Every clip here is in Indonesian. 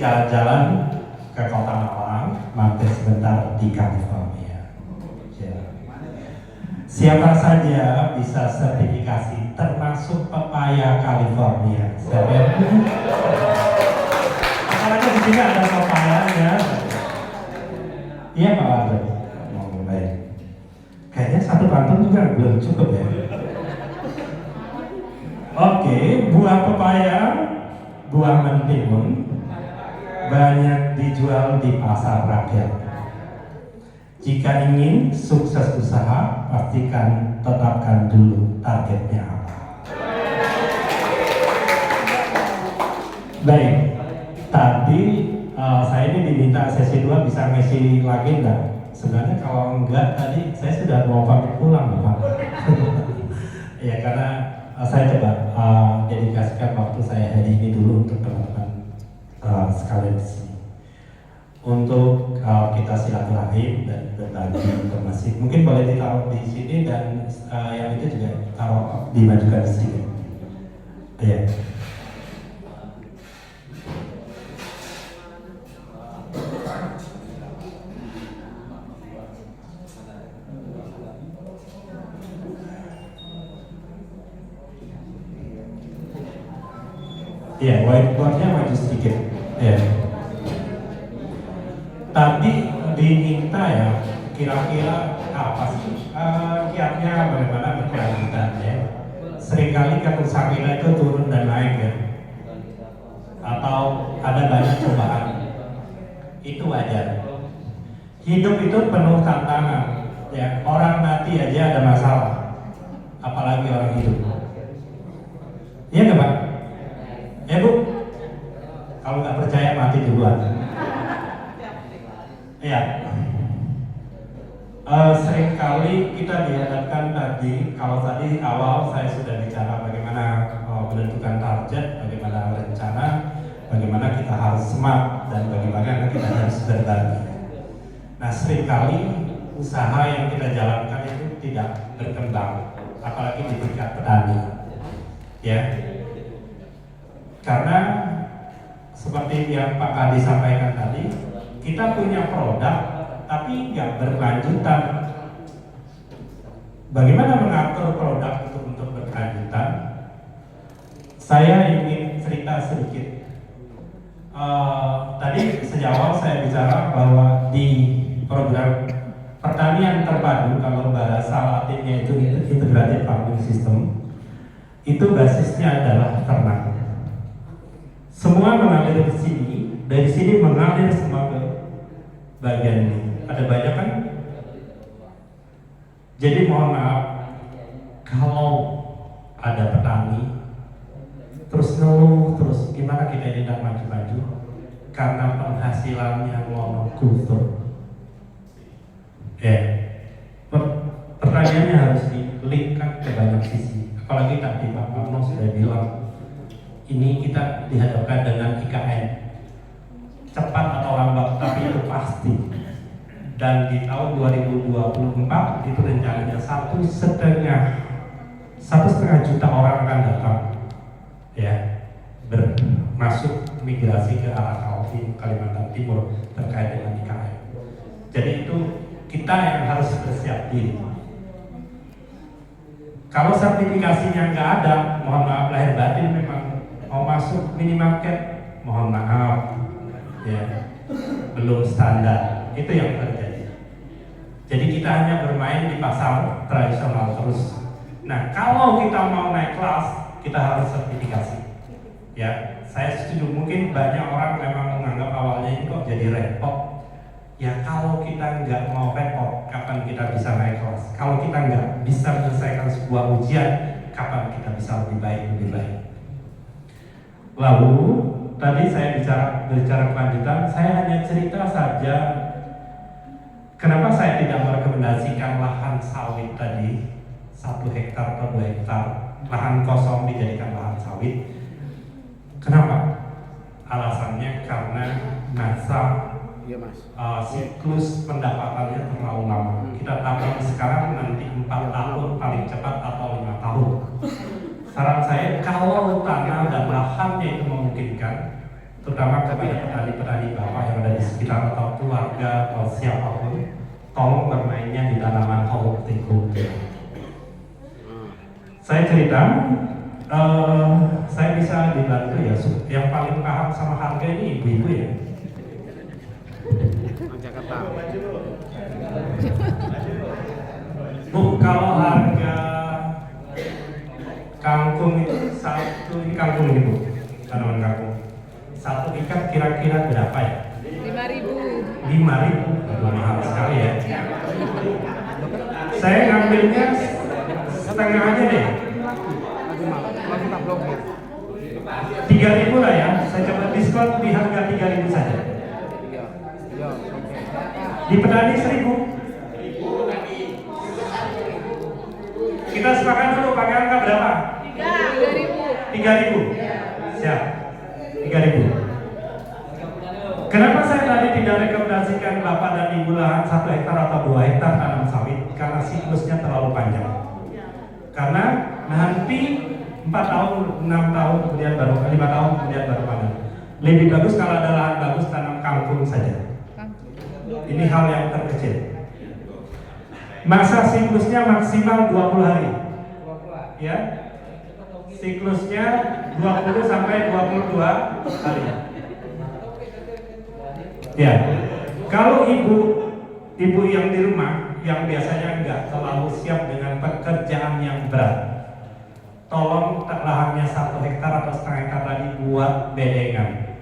jalan-jalan ke kota Malang, mampir sebentar di California. Siapa saja bisa sertifikasi, termasuk pepaya California. Apalagi di sini ada pepayanya. Iya Pak Ardo. Baik. Kayaknya satu kantong juga belum cukup ya. Oke, buah pepaya, buah mentimun banyak dijual di pasar rakyat. Jika ingin sukses usaha, pastikan tetapkan dulu targetnya apa. Baik, tadi saya ini diminta sesi 2 bisa ngisi lagi enggak? Sebenarnya kalau enggak tadi saya sudah mau pamit pulang Pak. Ya karena saya coba dedikasikan waktu saya hari ini dulu untuk teman-teman sekalian di sini. Untuk kita silaturahim dan berbagi informasi. Mungkin boleh ditaruh di sini dan yang itu juga taruh dimajukan sedikit. Ya. Ya, whiteboardnya maju sedikit. Ya. Tadi diminta ya, kira-kira apa sih kiatnya bagaimana berkelanjutan ya? Seringkali kata Sakina itu turun dan naik ya, atau ada banyak cobaan. Itu wajar. Hidup itu penuh tantangan. Ya, orang mati aja ada masalah, apalagi orang hidup. Iya nggak Pak? Ya Bu, kalau nggak percaya mati duluan. Ya, seringkali kita dihadapkan tadi, kalau tadi awal saya sudah bicara bagaimana menentukan target, bagaimana rencana, bagaimana kita harus smart dan bagaimana kita harus berbagi. Nah, seringkali usaha yang kita jalankan itu tidak berkembang, apalagi di tingkat petani. Ya. Karena seperti yang Pak Kadi sampaikan tadi, kita punya produk tapi nggak berkelanjutan. Bagaimana mengatur produk itu untuk berkelanjutan? Saya ingin cerita sedikit. Tadi sejak awal saya bicara bahwa di program pertanian terpadu, kalau bahasa latinnya itu integrated farming system, itu basisnya adalah ternak. Semua mengalir ke sini, dari sini mengalir semua ke bagian ini. Ada banyak kan? Jadi mohon maaf, kalau ada petani terus ngeluh, terus gimana kita ini tidak maju-maju karena penghasilannya monokultur. Pertanyaannya harus dilinkkan ke banyak sisi. Apalagi tadi Pak Pamno sudah bilang, ini kita dihadapkan dengan IKN, cepat atau lambat, tapi itu pasti. Dan di tahun 2024 itu rencananya 1,5 juta orang akan datang, ya, bermasuk migrasi ke arah Kalimantan Timur terkait dengan IKN. Jadi itu kita yang harus bersiap diri. Kalau sertifikasinya nggak ada, mohon maaf lahir batin memang. Mau masuk minimarket, mohon maaf, ya, belum standar. Itu yang terjadi. Jadi kita hanya bermain di pasar tradisional terus. Nah, kalau kita mau naik kelas, kita harus sertifikasi. Ya, saya setuju. Mungkin banyak orang memang menganggap awalnya ini kok jadi repot. Ya, kalau kita nggak mau repot, kapan kita bisa naik kelas? Kalau kita nggak bisa menyelesaikan sebuah ujian, kapan kita bisa lebih baik? Lalu tadi saya bicara kelanjutan, saya hanya cerita saja kenapa saya tidak merekomendasikan lahan sawit tadi 1 hektar atau 2 hektar lahan kosong dijadikan lahan sawit. Kenapa? Alasannya karena masa siklus pendapatannya terlalu lama. Kita tambah sekarang nanti 4 tahun paling cepat atau 5 tahun. Saran saya, kalau tanah dan lahannya itu memungkinkan, terutama kepada petani-petani Bapak yang ada di sekitar atau keluarga atau siapapun, tolong bermainnya di tanaman hortikultura. Saya cerita, saya bisa dibantu ya. Yang paling paham sama harga ini ibu-ibu ya. Bu, kalau harga kangkung itu satu, ini kangkung ini Bu, tanaman kangkung. Satu ikat kira-kira berapa ya? 5.000. 5.000, aduh mahal sekali ya. Saya ngambilnya setengah aja deh. 3.000 lah ya. Saya coba diskon di harga 3.000 saja. Di petani 1.000. Kita sepakat dulu pakai angka berapa? 3.000. 3.000. Siap. 3.000. Kenapa saya tadi tidak rekomendasikan Bapak dan Ibu lahan 1 hektar atau 2 hektar tanam sawit? Karena siklusnya terlalu panjang. Karena nanti 4 tahun, 6 tahun kemudian baru 5 tahun kemudian baru panen. Lebih bagus kalau ada lahan bagus tanam kangkung saja. Ini hal yang terkecil. Masa siklusnya maksimal 20 hari. Ya. Siklusnya 20 sampai 22 hari. Ya. Kalau ibu yang di rumah yang biasanya enggak terlalu siap dengan pekerjaan yang berat, tolong lahannya 1 hektar atau setengah hektar tadi buat bedengan.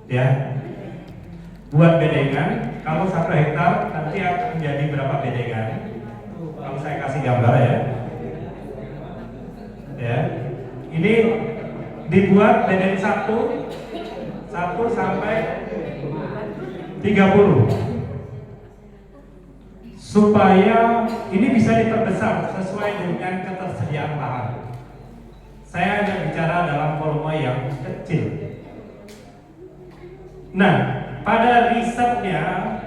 Ya. Buat bedengan, kalau 1 hektar nanti akan menjadi berapa bedengan? Kalau saya kasih gambar ya. Ya. Ini dibuat bedeng 1 sampai 30. Supaya ini bisa diperbesar sesuai dengan ketersediaan lahan. Saya hanya bicara dalam volume yang kecil. Nah, pada risetnya,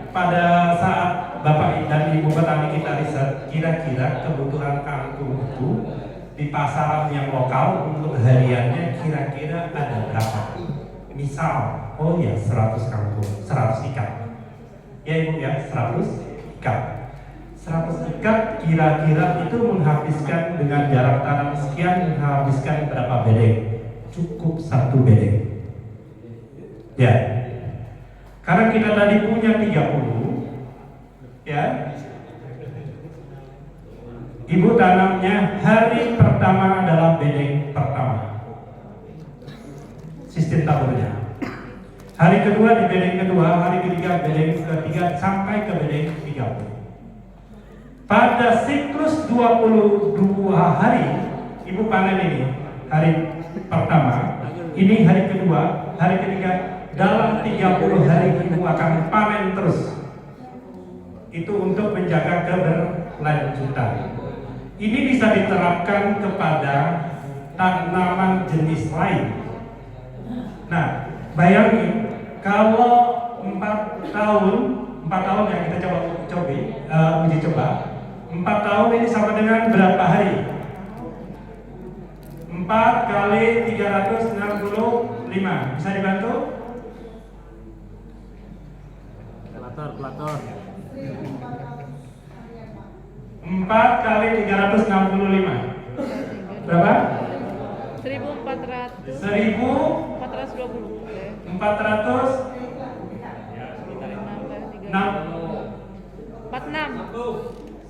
pada saat Bapak dan Ibu petani kita riset, kira-kira kebutuhan kangkung itu di pasaran yang lokal untuk hariannya kira-kira ada berapa? Misal, oh ya 100 kangkung, 100 ikat. Ya Ibu ya, 100 ikat. 100 ikat kira-kira itu menghabiskan dengan jarak tanam sekian, menghabiskan berapa bedeng? Cukup 1 bedeng. Ya. Karena kita tadi punya 30, ya. Ibu tanamnya hari pertama adalah bedeng pertama. Sistem taburnya. Hari kedua di bedeng kedua, hari ketiga bedeng ketiga sampai ke bedeng 30. Pada siklus 22 hari, Ibu panen ini hari pertama, ini hari kedua, hari ketiga, dalam 30 hari Ibu akan panen terus. Itu untuk menjaga keberlanjutan. Ini bisa diterapkan kepada tanaman jenis lain. Nah, bayangin kalau 4 tahun yang kita uji coba, 4 tahun ini sama dengan berapa hari? 4 kali 365. Bisa dibantu? Kalkulator. 4 kali 365. Berapa? 1.400. 1.420. 420.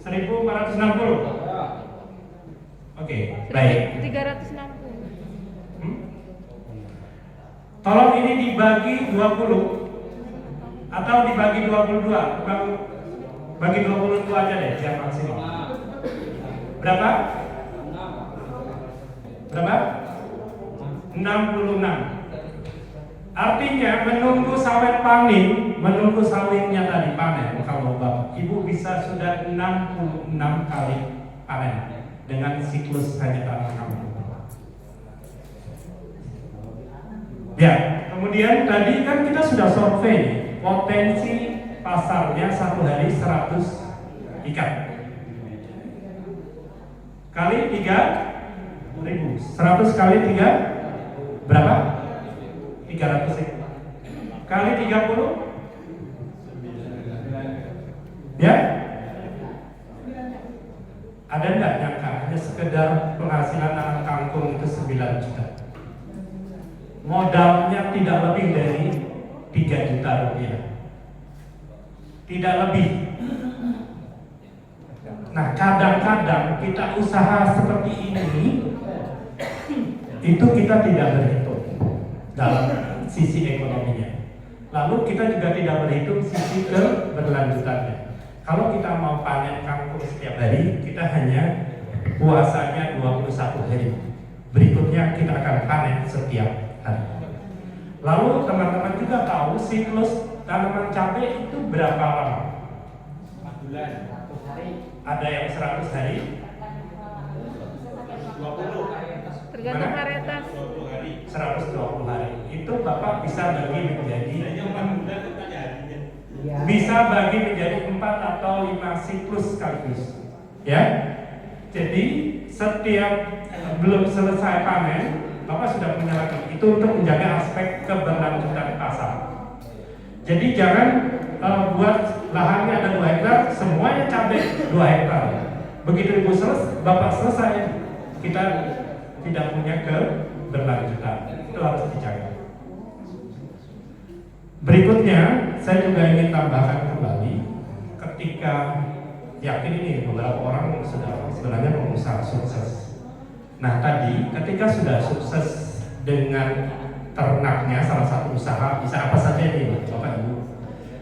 1.460. Oke, baik. 360. Tolong ini dibagi 20 atau dibagi 22. Bagi 22 aja deh, yang maksimal. Berapa? 66. Artinya menunggu sawit panen, menunggu sawitnya tadi panen. Kalau Bapak Ibu bisa sudah 66 kali panen dengan siklus hanya tanam kamu. Ya, kemudian tadi kan kita sudah survei potensi pasarnya 1 hari 100 ikat kali 3.000. 100 kali 3 berapa? 300.000 kali 30 ya, ada enggak nyangka hanya sekedar penghasilan anak kangkung itu 9 juta, modalnya tidak lebih dari 3 juta rupiah, tidak lebih. Nah, kadang-kadang kita usaha seperti ini itu kita tidak berhitung dalam sisi ekonominya. Lalu kita juga tidak berhitung sisi keberlanjutannya. Kalau kita mau panen kangkung setiap hari, kita hanya puasanya 21 hari. Berikutnya kita akan panen setiap hari. Lalu teman-teman juga tahu siklus tanaman cabai itu berapa lama? 4 bulan. Ada yang 100 hari, 20. Tergantung Mana? varietas. 20 hari. 120 hari. Itu Bapak bisa bagi menjadi Hanya 4 bulan itu hanya harinya. bisa bagi menjadi 4 atau 5 siklus sekaligus. Ya. Jadi setiap belum selesai panen, Bapak sudah punya lagi. Itu untuk menjaga aspek keberlanjutan pasar. Jadi jangan buat lahannya ada 2 hektar, semuanya cabai 2 hektar. Begitu Ibu Bapak selesai, kita tidak punya keberlanjutan. Itu harus dijaga. Berikutnya, saya juga ingin tambahkan kembali, ketika yakin ini beberapa orang sudah sebenarnya pengusaha sukses. Nah tadi, ketika sudah sukses dengan ternaknya salah satu usaha, bisa apa saja ini Bapak Ibu,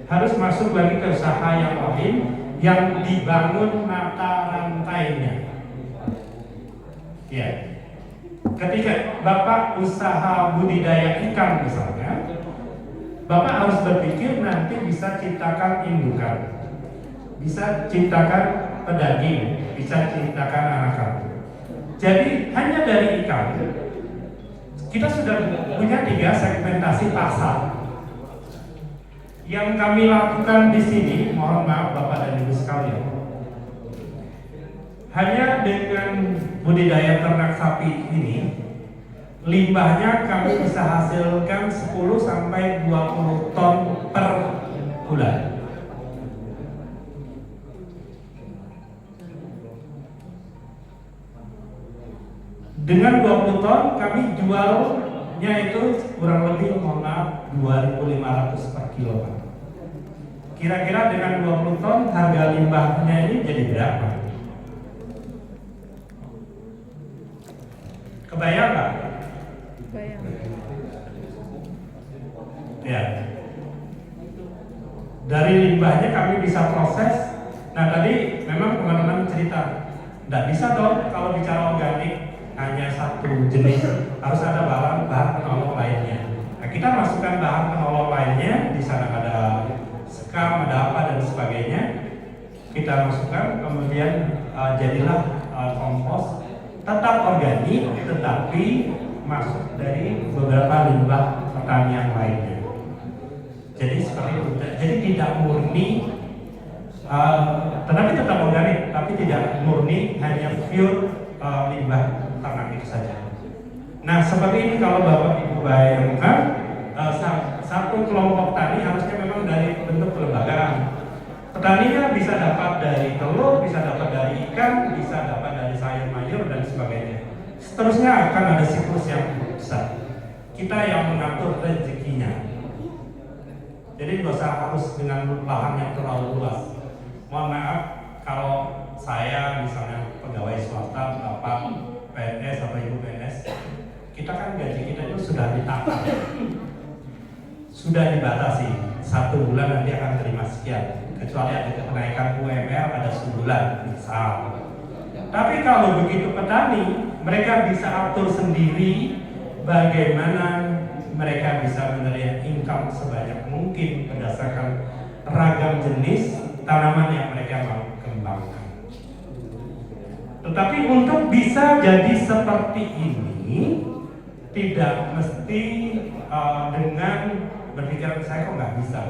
harus masuk lagi ke usaha yang lain yang dibangun mata rantainya. Ya, ketika Bapak usaha budidaya ikan misalnya, Bapak harus berpikir nanti bisa ciptakan indukan, bisa ciptakan pedaging, bisa ciptakan anakan. Jadi hanya dari ikan kita sudah punya 3 segmentasi pasar. Yang kami lakukan di sini, mohon maaf Bapak dan Ibu sekalian, hanya dengan budidaya ternak sapi ini, limbahnya kami bisa hasilkan 10 sampai 20 ton per bulan. Dengan 20 ton kami jualnya itu kurang lebih mohon maaf 2.500 per kilo. Kira-kira dengan 20 ton harga limbahnya ini jadi berapa? Kebayang nggak? Bayang. Ya. Dari limbahnya kami bisa proses. Nah tadi memang teman-teman cerita, nggak bisa dong kalau bicara organik hanya satu jenis, harus ada bahan penolong lainnya. Nah, kita masukkan bahan penolong lainnya, di sana ada sekam, ada apa dan sebagainya. Kita masukkan, kemudian jadilah kompos, tetap organik, tetapi masuk dari beberapa limbah pertanian lainnya. Jadi seperti itu. Jadi tidak murni, tetapi tetap organik, tapi tidak murni hanya pure limbah ternak itu saja. Nah seperti ini kalau Bapak Ibu bayangkan, satu kelompok tani harusnya memang dari bentuk kelembagaan. Petaninya bisa dapat dari telur, bisa dapat dari ikan, bisa dapat dari sayur mayur dan sebagainya. Seterusnya akan ada siklus yang besar. Kita yang mengatur rezekinya. Jadi nggak usah harus dengan lahan yang terlalu luas. Mohon maaf kalau saya misalnya pegawai swasta, Bapak PNS atau Ibu PNS, kita kan gaji kita itu sudah ditata, sudah dibatasi. 1 bulan nanti akan terima sekian, kecuali ada kenaikan UMR pada sebulan misal. Tapi kalau begitu petani, mereka bisa atur sendiri bagaimana mereka bisa menerima income sebanyak mungkin berdasarkan ragam jenis tanaman yang mereka mau kembangkan. Tetapi untuk bisa jadi seperti ini, tidak mesti dengan berpikiran saya kok nggak bisa,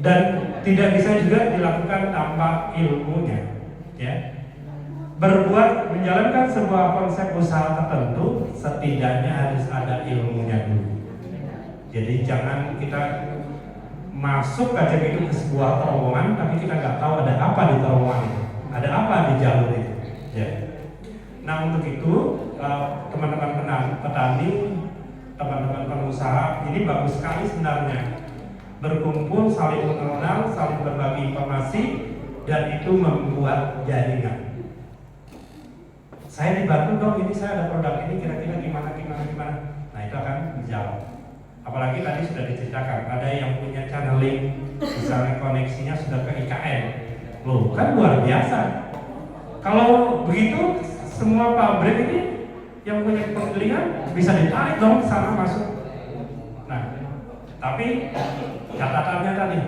dan tidak bisa juga dilakukan tanpa ilmunya. Ya, menjalankan sebuah konsep usaha tertentu setidaknya harus ada ilmunya dulu. Jadi jangan kita masuk aja gitu ke sebuah terowongan, tapi kita nggak tahu ada apa di terowongan itu, ada apa di jalur itu. Ya. Nah untuk itu teman-teman petani, teman-teman pengusaha, ini bagus sekali sebenarnya berkumpul, saling mengenal, saling berbagi informasi, dan itu membuat jaringan. Saya dibantu dong, ini saya ada produk ini, kira-kira gimana. Nah itu akan berjalan. Apalagi tadi sudah diceritakan, ada yang punya channeling, misalnya koneksinya sudah ke IKN. Loh, kan luar biasa. Kalau begitu, semua pabrik ini yang punya penggilingan bisa ditarik dong sana masuk. Nah, tapi catatannya tadi,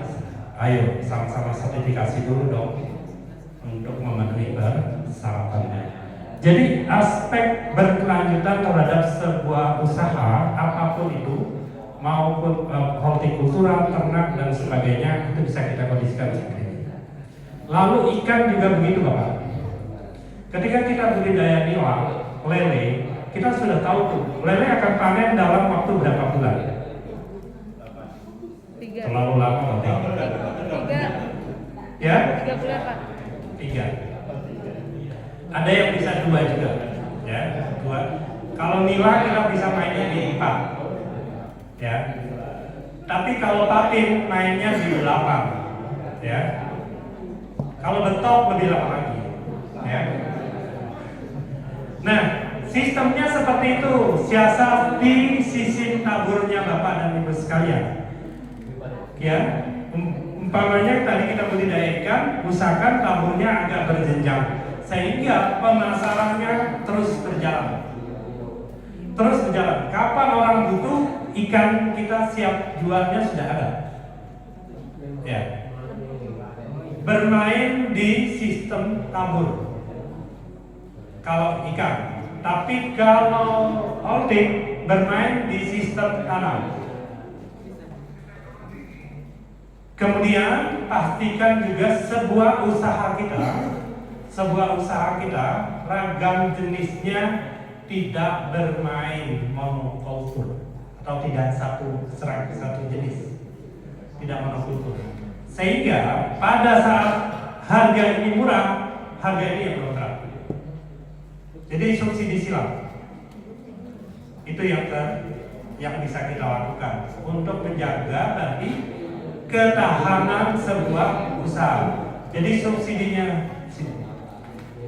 ayo sama-sama sertifikasi dulu dong untuk memenuhi persyaratannya. Jadi aspek berkelanjutan terhadap sebuah usaha apapun itu, maupun hortikultura, ternak dan sebagainya, itu bisa kita kondisikan seperti ini. Lalu ikan juga begitu Bapak. Ketika kita budidaya nila, lele, kita sudah tahu tuh lele akan panen dalam waktu berapa bulan? 3. Terlalu lama berarti. 3. Ya? 3 bulan Pak. 3. Ada yang bisa 2 juga, ya 2. Kalau nila kita bisa mainnya di 4, ya. Tapi kalau patin mainnya di 8, ya. Kalau betok lebih lama lagi, ya. Nah, sistemnya seperti itu. Siasati sisi taburnya Bapak dan Ibu sekalian. Ya, umpamanya tadi kita budidaya ikan, usahakan taburnya agak berjenjang sehingga pemasarannya terus berjalan. Kapan orang butuh, ikan kita siap jualnya sudah ada. Ya. Bermain di sistem tabur. Kalau ikan, tapi kalau holding bermain di sistem tanam. Kemudian pastikan juga sebuah usaha kita ragam jenisnya tidak bermain monokultur atau tidak satu jenis, tidak monokultur. Sehingga pada saat harga ini murah, harga ini yang bergerak. Jadi subsidi silang itu yang bisa kita lakukan untuk menjaga tadi ketahanan sebuah usaha. Jadi subsidinya.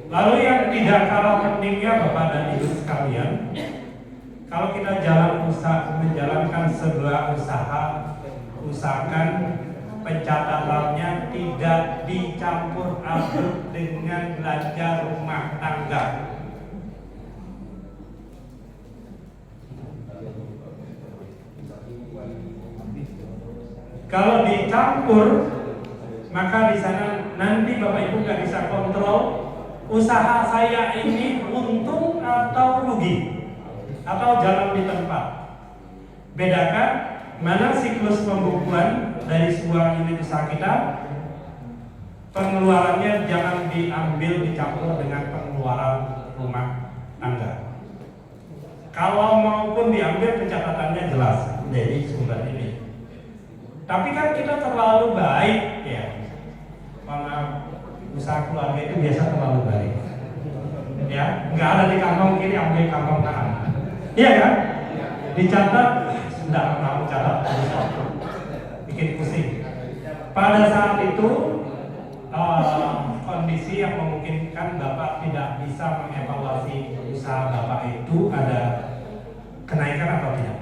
Lalu yang tidak kalah pentingnya Bapak dan Ibu sekalian, kalau kita menjalankan sebuah usaha, usahakan pencatatannya tidak dicampur aduk dengan belanja rumah tangga. Kalau dicampur, maka di sana nanti Bapak Ibu nggak bisa kontrol usaha saya ini untung atau rugi atau jalan di tempat. Bedakan mana siklus pembukuan dari sebuah unit usaha kita. Pengeluarannya jangan diambil dicampur dengan pengeluaran rumah tangga. Kalau maupun diambil pencatatannya jelas dari sumber ini. Tapi kan kita terlalu baik ya. Mana usaha keluarga itu biasa terlalu baik. Ya, nggak ada di kantong kiri, ambil kantong kanan. Iya kan? Dicatat, sudah mau catat, bikin pusing. Pada saat itu kondisi yang memungkinkan Bapak tidak bisa mengevaluasi usaha Bapak itu ada kenaikan atau tidak.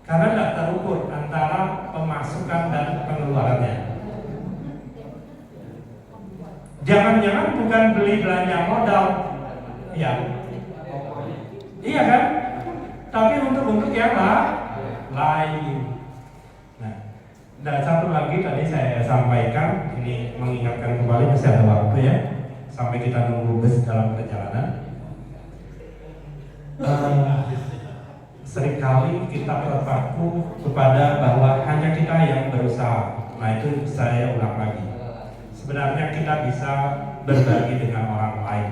Karena tidak terukur antara pemasukan dan pengeluarannya. Jangan-jangan bukan beli belanja modal, ya, iya kan? Tapi untuk yang lain. Nah, dan satu lagi tadi saya sampaikan, ini mengingatkan kembali masih ada waktu ya, sampai kita nunggu bus dalam perjalanan. Seringkali kita terpaku kepada bahwa hanya kita yang berusaha. Nah itu saya ulang lagi. Sebenarnya kita bisa berbagi dengan orang lain.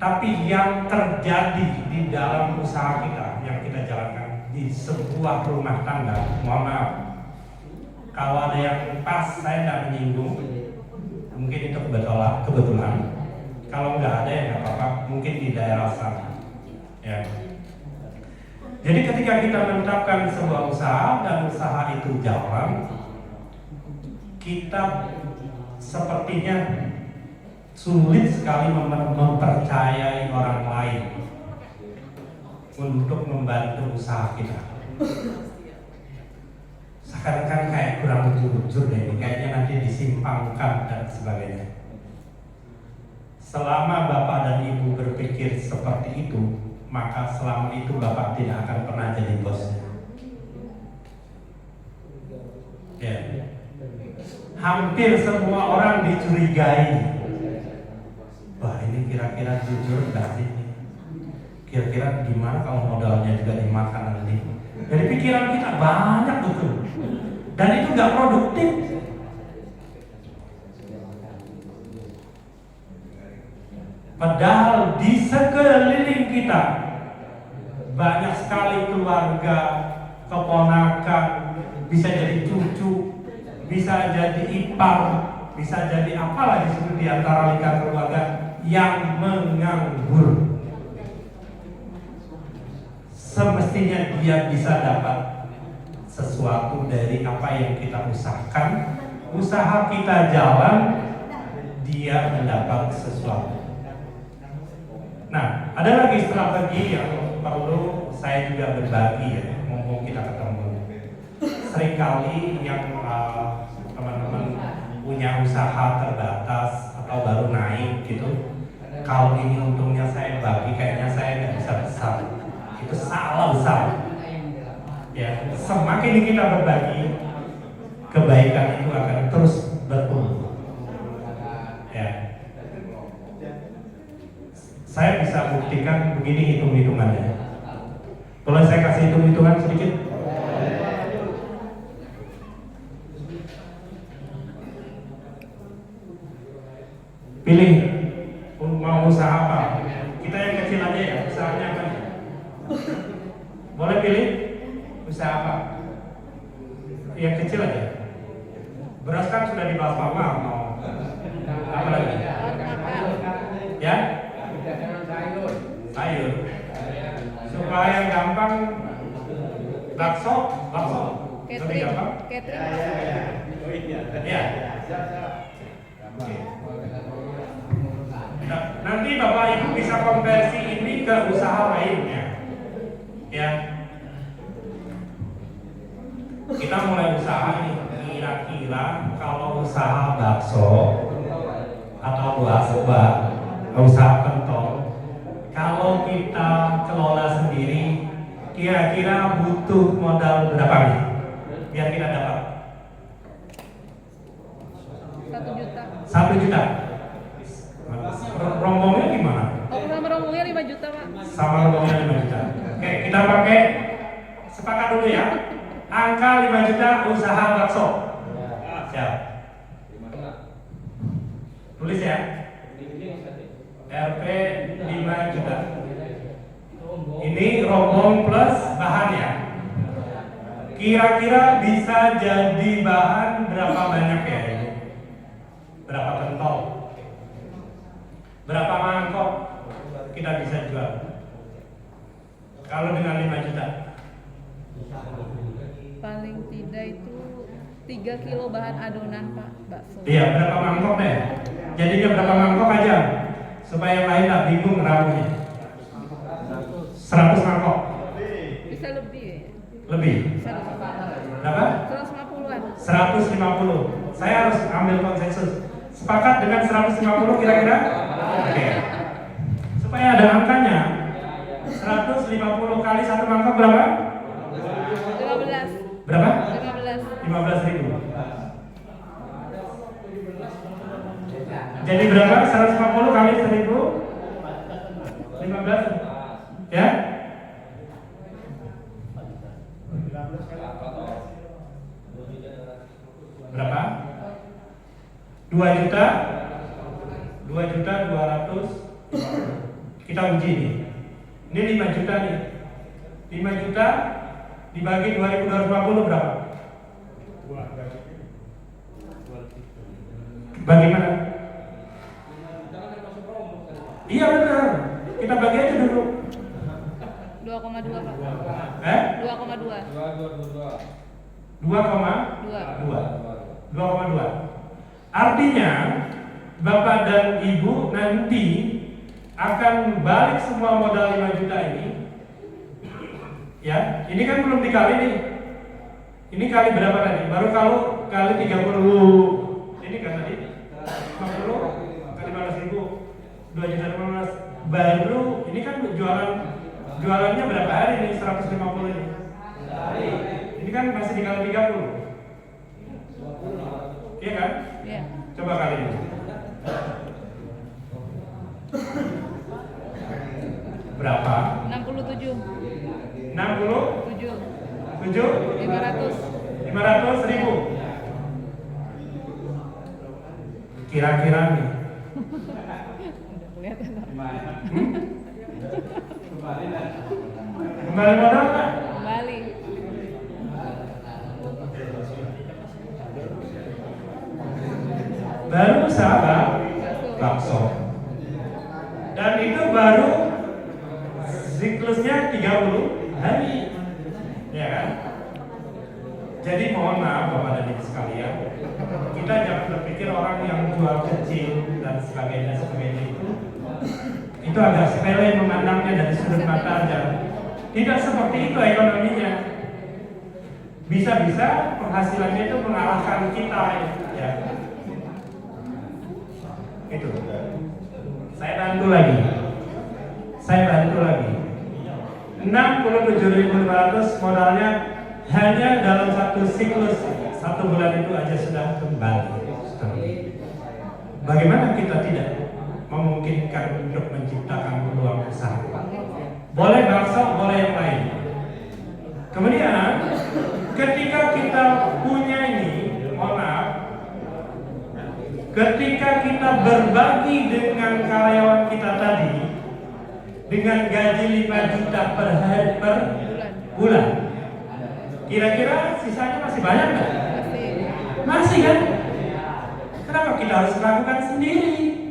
Tapi yang terjadi di dalam usaha kita yang kita jalankan di sebuah rumah tangga, mohon maaf, kalau ada yang pas saya tidak menyinggung, mungkin itu kebetulan. Kalau nggak ada ya nggak apa-apa, mungkin di daerah sana. Ya. Jadi ketika kita menetapkan sebuah usaha dan usaha itu jalan, kita sepertinya sulit sekali mempercayai orang lain untuk membantu usaha kita. Sekarang kayak kurang jujur deh, kayaknya nanti disimpangkan dan sebagainya. Selama Bapak dan Ibu berpikir seperti itu, maka selama itu Bapak tidak akan pernah jadi bosnya. Ya. Hampir semua orang dicurigai. Wah, ini kira-kira jujur nggak sih? Kira-kira gimana kalau modalnya juga dimakan nanti? Dari pikiran kita banyak betul, dan itu nggak produktif. Padahal di sekeliling kita banyak sekali keluarga, keponakan, bisa jadi cucu, bisa jadi ipar, bisa jadi apalah di situ di antara lingkar keluarga yang menganggur. Semestinya dia bisa dapat sesuatu dari apa yang kita usahakan. Usaha kita jalan, dia mendapat sesuatu. Nah, ada lagi strategi yang perlu saya juga berbagi ya, mumpung kita ketemu. Seringkali yang teman-teman punya usaha terbatas atau baru naik gitu, kalau ini untungnya saya bagi, kayaknya saya nggak bisa besar. Itu salah besar. Ya, semakin kita berbagi, kebaikan itu akan terus bertumbuh. Ya, saya bisa buktikan begini hitung-hitungannya. Boleh saya kasih hitung-hitungan sedikit? Pilih mau usaha apa? Kita yang kecil aja ya, usahanya apa? Boleh pilih usaha apa? Yang kecil aja. Beras kan sudah dibahas mama, mau apa lagi? Ya? Sayur. Supaya gampang, bakso. Lebih gampang? Ya. Oke. Nah, nanti Bapak Ibu bisa konversi ini ke usaha lainnya. Ya. Kita mulai usaha ini, kira-kira kalau usaha bakso atau usaha pentol, kalau kita kelola sendiri, kira-kira butuh modal berapa nih? Biar kita dapat 1 juta. 1 juta. Rombongnya gimana? Oh, sama rombongnya 5 juta, Pak. Sama rombongnya 5 juta. Oke, kita pakai sepakat dulu ya. Angka 5 juta usaha bakso. Siap. Tulis ya. RP 5 juta. Ini rombong plus bahan ya. Kira-kira bisa jadi bahan berapa banyak ya ini? Berapa pentol? Berapa mangkok kita bisa jual? Kalau dengan 5 juta? Paling tidak itu 3 kilo bahan adonan, Pak, bakso. Iya, berapa mangkok deh? Jadinya berapa mangkok aja? Supaya yang lain tak bingung ngeramunya. 100 mangkok? Bisa lebih ya? Lebih? Bisa lebih. Berapa? 150-an. 150. Saya harus ambil konsensus. Sepakat dengan 150 kira-kira? Oke. Supaya ada angkanya. 150 kali 1 mangkok berapa? 15. Berapa? 15. 15.000. Jadi berapa? 150 kali 1.000? 15. Ya? Berapa? 2 juta? 2 juta 200. Kita uji nih. Ini 5 juta nih. 5 juta dibagi 2.250 berapa? Bagaimana? Iya benar. Kita bagi aja dulu. 2,2 Pak. 2,2. 2,2. Artinya Bapak dan Ibu nanti akan balik semua modal 5 juta ini. Ya, ini kan belum dikali nih. Ini kali berapa tadi? Baru kalau kali 30. Ini kan tadi 50 kali 15.000 2.15. Baru ini kan jualannya berapa hari nih? 150 ini. Ini kan masih dikali 30. Iya kan? Iya. Coba kali ini. Berapa? 67. 60? 7? 500. 500.000. Kira-kira nih. Udah kelihatan Pak. Kembali modal nggak? Kembali. Baru usaha bakso. Dan itu baru siklusnya 30 hari. Ya kan? Jadi mohon maaf Bapak dan Ibu sekalian, kita jangan berpikir orang yang jual kecil dan sebagainya itu agak sepele memandangnya dari sudut mata aja. Tidak seperti itu ekonominya. Bisa-bisa penghasilannya itu mengalahkan kita, ya. Itu. Saya bantu lagi. 67.500 modalnya hanya dalam satu siklus 1 bulan itu aja sudah kembali. Bagaimana kita tidak memungkinkan untuk menciptakan peluang usaha? Boleh bakso, boleh yang lain. Kemudian ketika kita punya ini, mohon maaf, ketika kita berbagi dengan karyawan kita tadi dengan gaji 5 juta per hari per bulan, kira-kira sisanya masih banyak nggak? Masih kan? Kenapa kita harus lakukan sendiri?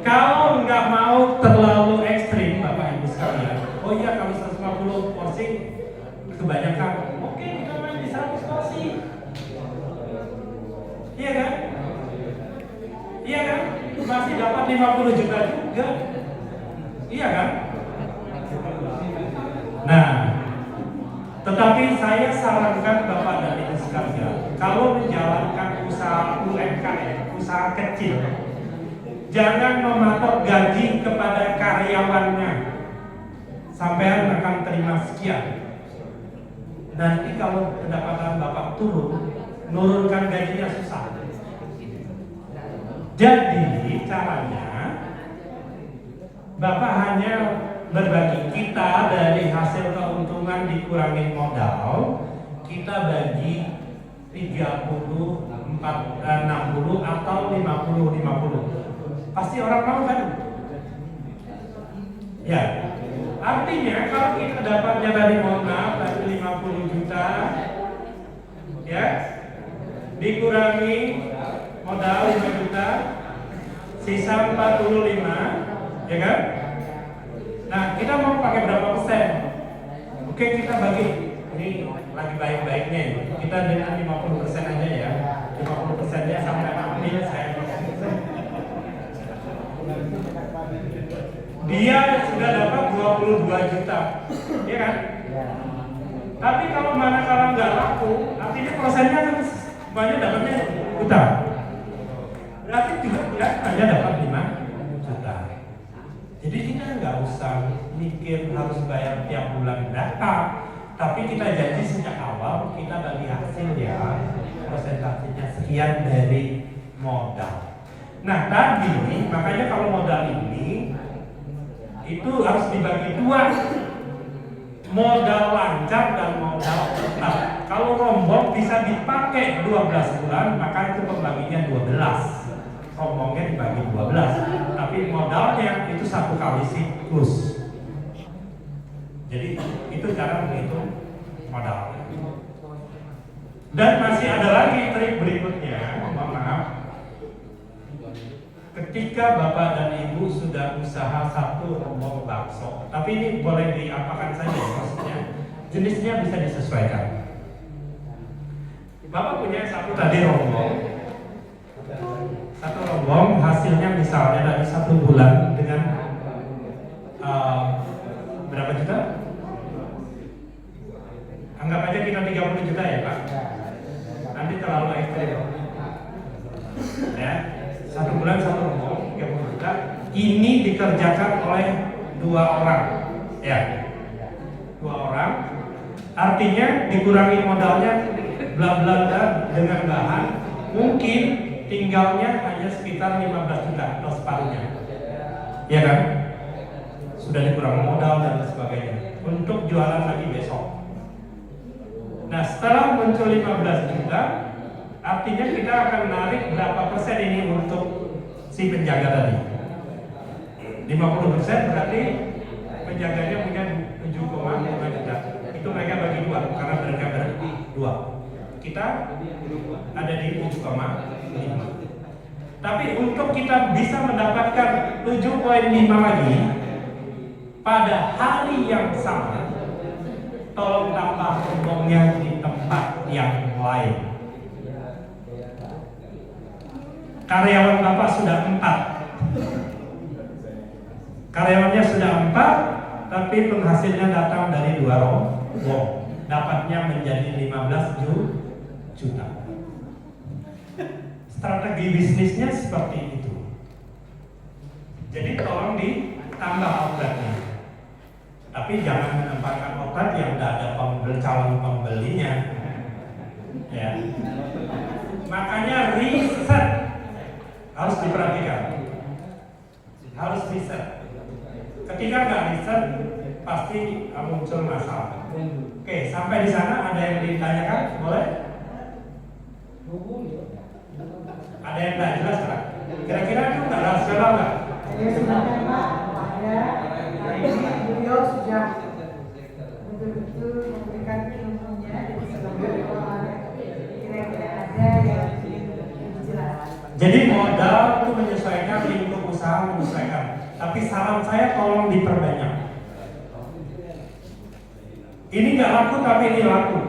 Kalau nggak mau terlalu ekstrim Bapak Ibu sekalian, oh iya kalau 150 porsi kebanyakan, oke kita main di 100 porsi. Iya kan? Iya kan? Masih dapat 50 juta juga. Iya kan? Nah, tetapi saya sarankan Bapak dan Ibu sekalian, kalau menjalankan usaha UMKM, usaha kecil, jangan mematok gaji kepada karyawannya. Sampean akan terima sekian. Nanti kalau pendapatan Bapak turun, nurunkan gajinya susah. Jadi caranya Bapak hanya berbagi, kita dari hasil keuntungan dikurangi modal, kita bagi 30, 60 atau 50. Pasti orang mau kan? Ya. Artinya kalau kita dapatnya dari modal dari 50 juta, ya, dikurangi modal 5 juta, sisa 45, ya kan? Nah, kita mau pakai berapa persen? Oke, kita bagi. Ini lagi baik-baiknya. Kita dengan 50% aja ya. 50%-nya sampai ambil saya. Dia sudah dapat 22 juta, ya kan? Tapi kalau manakala nggak laku, artinya persennya kan banyak dapatnya juta. Berarti juga dia hanya dapat 5 juta. Jadi kita nggak usah mikir harus bayar tiap bulan berapa, tapi kita janji sejak awal kita bagi hasil ya, persentasenya sekian dari modal. Nah tadi makanya kalau modal ini itu harus dibagi dua, modal lancar dan modal tetap. Kalau rombong bisa dipakai 12 bulan, maka itu pembaginya 12. Rombongnya dibagi 12. Tapi modalnya itu 1 kali siklus. Jadi itu cara menghitung modal. Dan masih ada lagi trik berikutnya, mohon maaf. Ketika bapak dan ibu sudah usaha 1 rombong bakso, tapi ini boleh diapakan saja, maksudnya jenisnya bisa disesuaikan. Bapak punya 1 tadi rombong, 1 rombong hasilnya misalnya dari 1 bulan dengan berapa juta? Anggap aja kita 30 juta ya Pak. Nanti terlalu ekstrim. Ya, 1 bulan 1 rombong 30 juta. Ini dikerjakan oleh 2 orang. Ya, 2 orang. Artinya dikurangi modalnya bla bla bla dengan bahan. Mungkin tinggalnya hanya sekitar 15 juta atau separuhnya. Ya kan? Sudah dikurangi modal dan sebagainya. Untuk jualan lagi besok. Nah, setelah muncul 15 juta, artinya kita akan narik berapa persen ini untuk si penjaga tadi? 50% berarti penjaganya punya 7,5 juta. Itu mereka bagi 2 karena mereka berdua. Kita ada di 7,5. Tapi untuk kita bisa mendapatkan 7,5 lagi pada hari yang sama, tolong tambah rombongnya di tempat yang lain. Karyawan Bapak sudah 4. Karyawannya sudah 4, tapi penghasilnya datang dari 2 rombong. Dapatnya menjadi 15 juta. Strategi bisnisnya seperti itu. Jadi tolong ditambah outletnya. Tapi jangan menempatkan outlet yang tidak ada calon pembelinya. Ya. Makanya riset harus diperhatikan. Harus riset. Ketika nggak riset, pasti muncul masalah. Oke, sampai di sana ada yang ditanyakan? Boleh? Ada yang tidak jelas kan? Kira-kira itu nggak rasional nggak? Ya sebenarnya Pak, ada ini beliau sudah betul-betul memberikan ilmunya jadi sebagai orang kira-kira ada yang jelas. Jadi modal itu menyesuaikan, lingkup usaha menyesuaikan. Tapi saran saya tolong diperbanyak. Ini nggak laku tapi ini laku.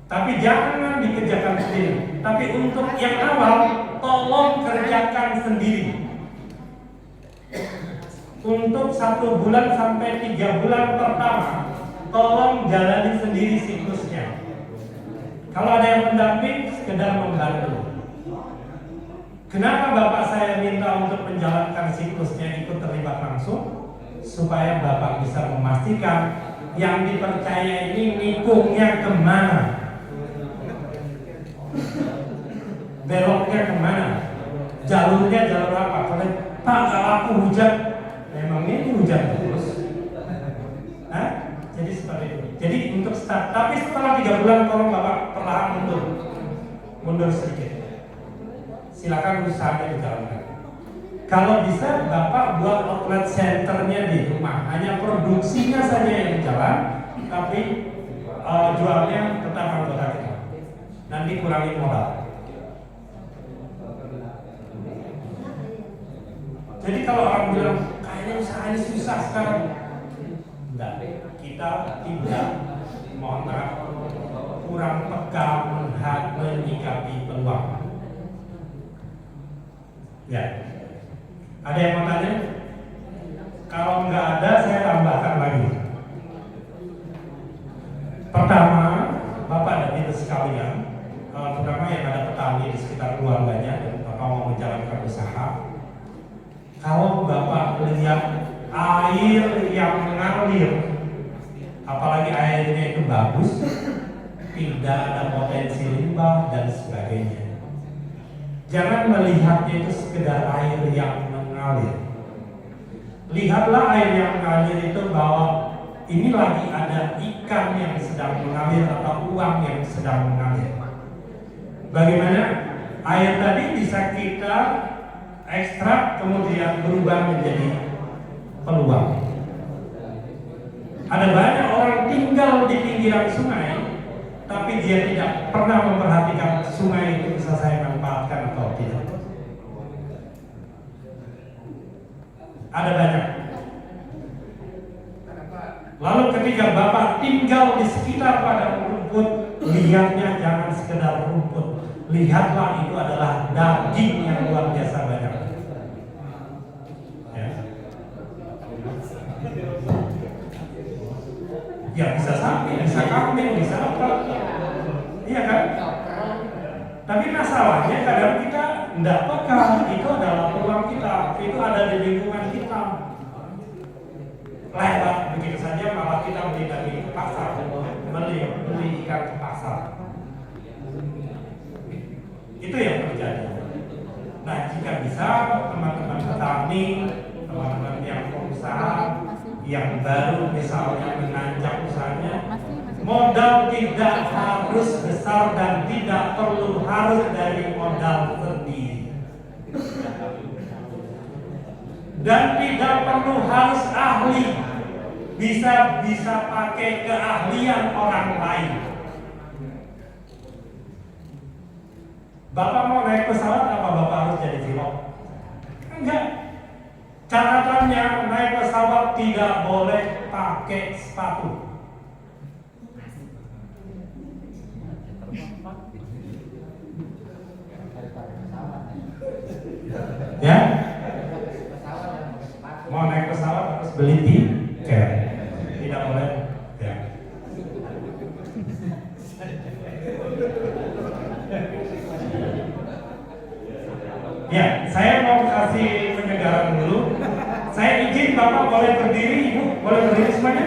Tapi jangan dikerjakan sendiri. Tapi untuk yang awal tolong kerjakan sendiri. Untuk 1 bulan sampai 3 bulan pertama, tolong jalani sendiri siklusnya. Kalau ada yang mendamping, sekedar membantu. Kenapa Bapak saya minta untuk menjalankan siklusnya ikut terlibat langsung? Supaya Bapak bisa memastikan yang dipercaya ini nikungnya kemana, beloknya kemana, jalurnya jalur apa. Kalau Pak nggak laku hujan, memang ini hujan terus. Hah? Jadi seperti itu. Jadi untuk start, tapi setelah 3 bulan tolong Bapak perlahan mundur sedikit. Silakan usahanya dijalankan. Kalau bisa Bapak buat outlet centernya di rumah, hanya produksinya saja yang jalan, tapi jualnya tetap anggota kita. Nanti kurangi modal. Jadi kalau orang bilang kayaknya usaha ini susah sekarang, enggak, kita tidak, mohon maaf, kurang peka menyikapi peluang. Ya, ada yang mau tanya? Kalau nggak ada, saya tambahkan lagi. Pertama, Bapak dan Ibu sekalian, terutama yang ada petani di sekitar keluarganya dan Bapak mau menjalankan usaha, kalau Bapak melihat air yang mengalir, apalagi airnya itu bagus, tidak ada potensi limbah dan sebagainya, jangan melihatnya itu sekedar air yang mengalir. Lihatlah air yang mengalir itu bahwa ini lagi ada ikan yang sedang mengalir atau uang yang sedang mengalir. Bagaimana air tadi bisa kita ekstrak kemudian berubah menjadi peluang. Ada banyak orang tinggal di pinggiran sungai, tapi dia tidak pernah memperhatikan sungai itu bisa saya manfaatkan atau tidak. Ada banyak. Lalu ketika Bapak tinggal di sekitar padang rumput, lihatnya jangan sekedar rumput, lihatlah itu adalah daging yang luar biasa banyak. Ya. Ya bisa sapi, bisa kambing, bisa apa? Iya kan? Tapi masalahnya kadang kita tidak peka, itu adalah peluang kita, itu ada di lingkungan kita. Lewat begitu saja malah kita beli daging ke pasar, beli ikan ke pasar. Itu yang terjadi. Nah jika bisa teman-teman petani, teman-teman yang pengusaha yang baru misalnya menanjak usahanya, modal tidak harus besar dan tidak perlu harus dari modal sendiri. Dan tidak perlu harus ahli, bisa pakai keahlian orang lain. Bapak mau naik pesawat apa Bapak harus jadi pilot? Enggak. Catatannya naik pesawat tidak boleh pakai sepatu. Ya? Mau naik pesawat harus beli tiket. Tidak boleh. Ya. Ya, saya mau kasih penyegaran dulu. Saya izin Bapak boleh berdiri, Ibu boleh berdiri semuanya.